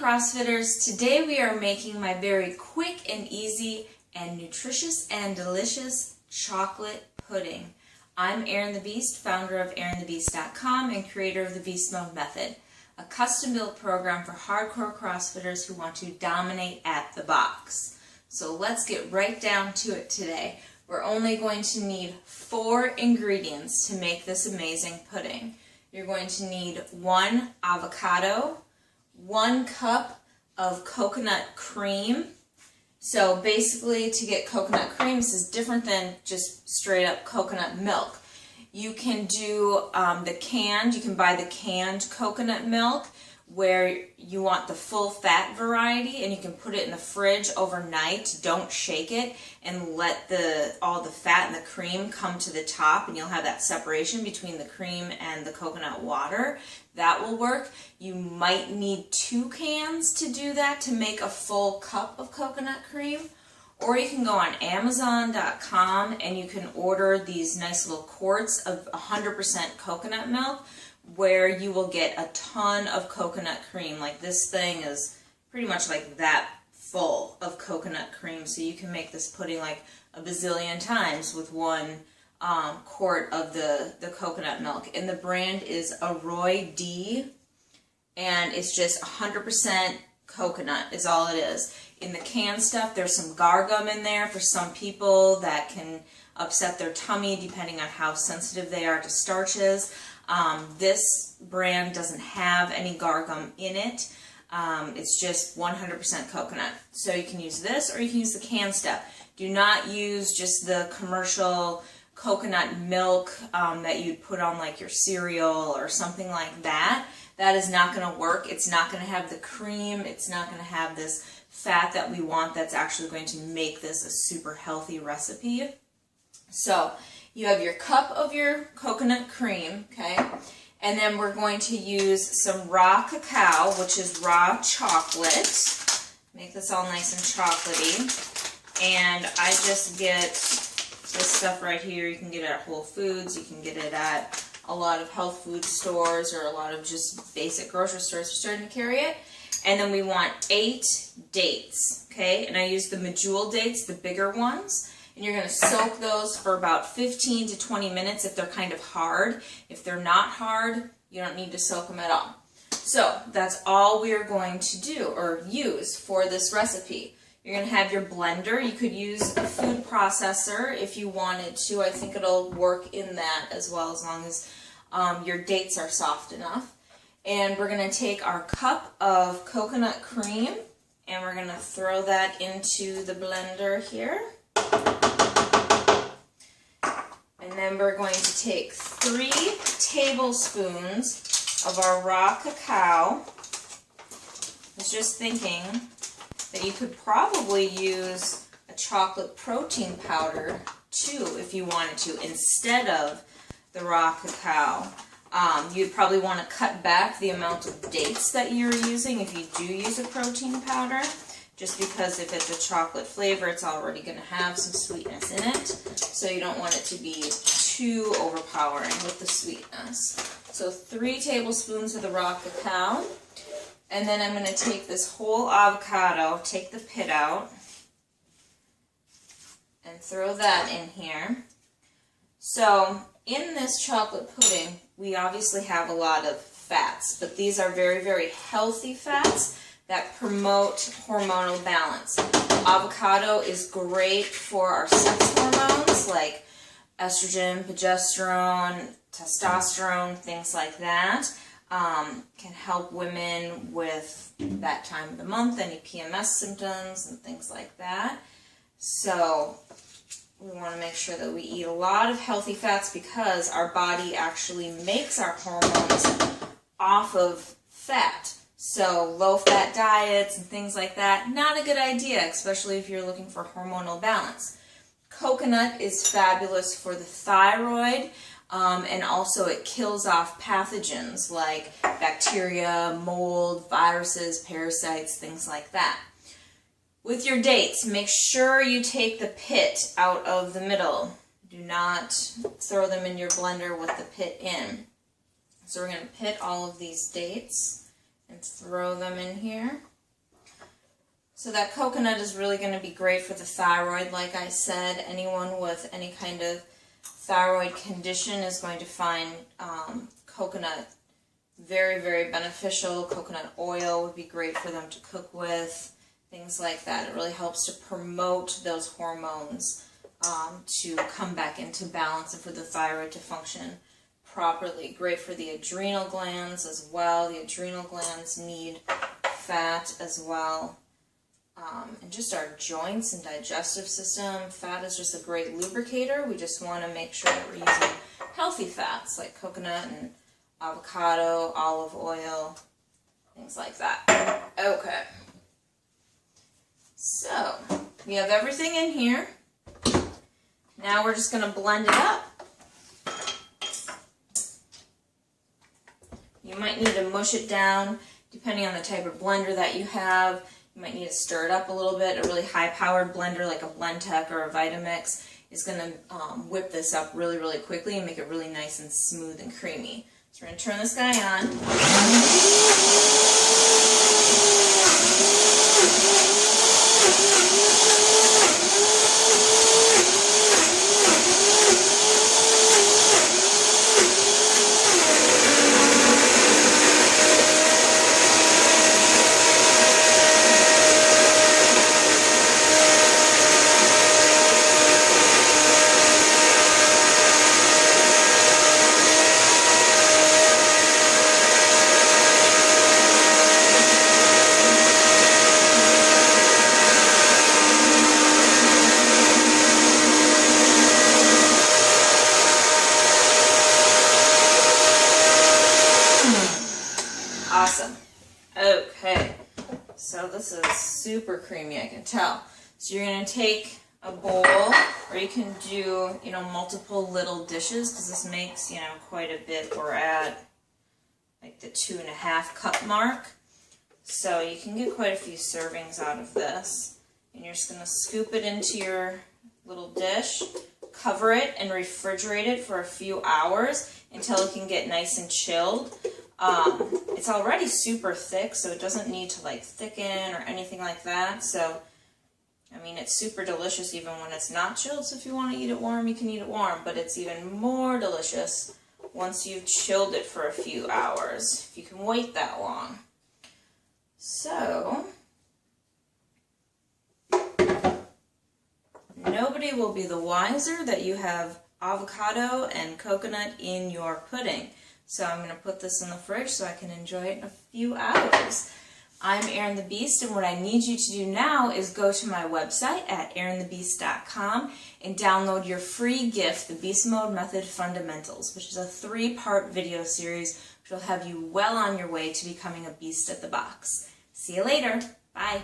CrossFitters, today we are making my very quick and easy and nutritious and delicious chocolate pudding. I'm Erin the Beast, founder of erinthebeast.com and creator of the Beast Mode Method, a custom-built program for hardcore CrossFitters who want to dominate at the box. So let's get right down to it today. We're only going to need 4 ingredients to make this amazing pudding. You're going to need 1 avocado, 1 cup of coconut cream. So basically, to get coconut cream, this is different than just straight up coconut milk. You can do you can buy the canned coconut milk where you want the full fat variety, and you can put it in the fridge overnight. Don't shake it, and let all the fat and the cream come to the top, and you'll have that separation between the cream and the coconut water. That will work. You might need 2 cans to do that to make a full cup of coconut cream. Or you can go on Amazon.com and you can order these nice little quarts of 100% coconut milk, where you will get a ton of coconut cream. Like, this thing is pretty much like that full of coconut cream, so you can make this pudding like a bazillion times with 1 quart of the coconut milk. And the brand is Arroy D, and it's just 100% coconut is all it is. In the canned stuff, there's some gar gum in there for some people that can upset their tummy depending on how sensitive they are to starches. This brand doesn't have any gar gum in it. It's just 100% coconut. So you can use this, or you can use the canned stuff. Do not use just the commercial coconut milk that you'd put on like your cereal or something like that. That is not going to work. It's not going to have the cream. It's not going to have this fat that we want that's actually going to make this a super healthy recipe. So you have your cup of your coconut cream, okay? And then we're going to use some raw cacao, which is raw chocolate. Make this all nice and chocolatey. And I just get this stuff right here. You can get it at Whole Foods. You can get it at a lot of health food stores, or a lot of just basic grocery stores are starting to carry it. And then we want 8 dates, okay? And I use the medjool dates, the bigger ones. And you're going to soak those for about 15 to 20 minutes if they're kind of hard. If they're not hard, you don't need to soak them at all. So that's all we are going to do or use for this recipe. You're going to have your blender. You could use a food processor if you wanted to. I think it'll work in that as well, as long as your dates are soft enough. And we're going to take our cup of coconut cream, and we're going to throw that into the blender here. And then we're going to take 3 tablespoons of our raw cacao. I was just thinking that you could probably use a chocolate protein powder too if you wanted to, instead of the raw cacao. You'd probably want to cut back the amount of dates that you're using if you do use a protein powder, just because if it's a chocolate flavor, it's already going to have some sweetness in it, so you don't want it to be too overpowering with the sweetness. So 3 tablespoons of the raw cacao. And then I'm going to take this whole avocado, take the pit out, and throw that in here. So in this chocolate pudding, we obviously have a lot of fats, but these are very, very healthy fats that promote hormonal balance. Avocado is great for our sex hormones like estrogen, progesterone, testosterone, things like that. Can help women with that time of the month, any PMS symptoms and things like that. So we want to make sure that we eat a lot of healthy fats, because our body actually makes our hormones off of fat. So low-fat diets and things like that, not a good idea, especially if you're looking for hormonal balance. Coconut is fabulous for the thyroid. And also it kills off pathogens like bacteria, mold, viruses, parasites, things like that. With your dates, make sure you take the pit out of the middle. Do not throw them in your blender with the pit in. So we're going to pit all of these dates and throw them in here. So that coconut is really going to be great for the thyroid. Like I said, anyone with any kind of thyroid condition is going to find coconut very, very beneficial. Coconut oil would be great for them to cook with, things like that. It really helps to promote those hormones to come back into balance and for the thyroid to function properly. Great for the adrenal glands as well. The adrenal glands need fat as well. And just our joints and digestive system. Fat is just a great lubricator. We just want to make sure that we're using healthy fats like coconut and avocado, olive oil, things like that. Okay. So, we have everything in here. Now we're just going to blend it up. You might need to mush it down depending on the type of blender that you have. You might need to stir it up a little bit. A really high-powered blender like a Blendtec or a Vitamix is going to whip this up really, really quickly and make it really nice and smooth and creamy. So we're going to turn this guy on. Awesome. Okay, so this is super creamy, I can tell. So you're going to take a bowl, or you can do, multiple little dishes, because this makes, quite a bit. We're at like the 2.5 cup mark. So you can get quite a few servings out of this. And you're just going to scoop it into your little dish, cover it, and refrigerate it for a few hours until it can get nice and chilled. It's already super thick, so it doesn't need to like thicken or anything like that. So, I mean, it's super delicious even when it's not chilled. So if you want to eat it warm, you can eat it warm. But it's even more delicious once you've chilled it for a few hours, if you can wait that long. So, nobody will be the wiser that you have avocado and coconut in your pudding. So I'm going to put this in the fridge so I can enjoy it in a few hours. I'm Erin the Beast, and what I need you to do now is go to my website at erinthebeast.com and download your free gift, the Beast Mode Method Fundamentals, which is a 3-part video series which will have you well on your way to becoming a beast at the box. See you later. Bye.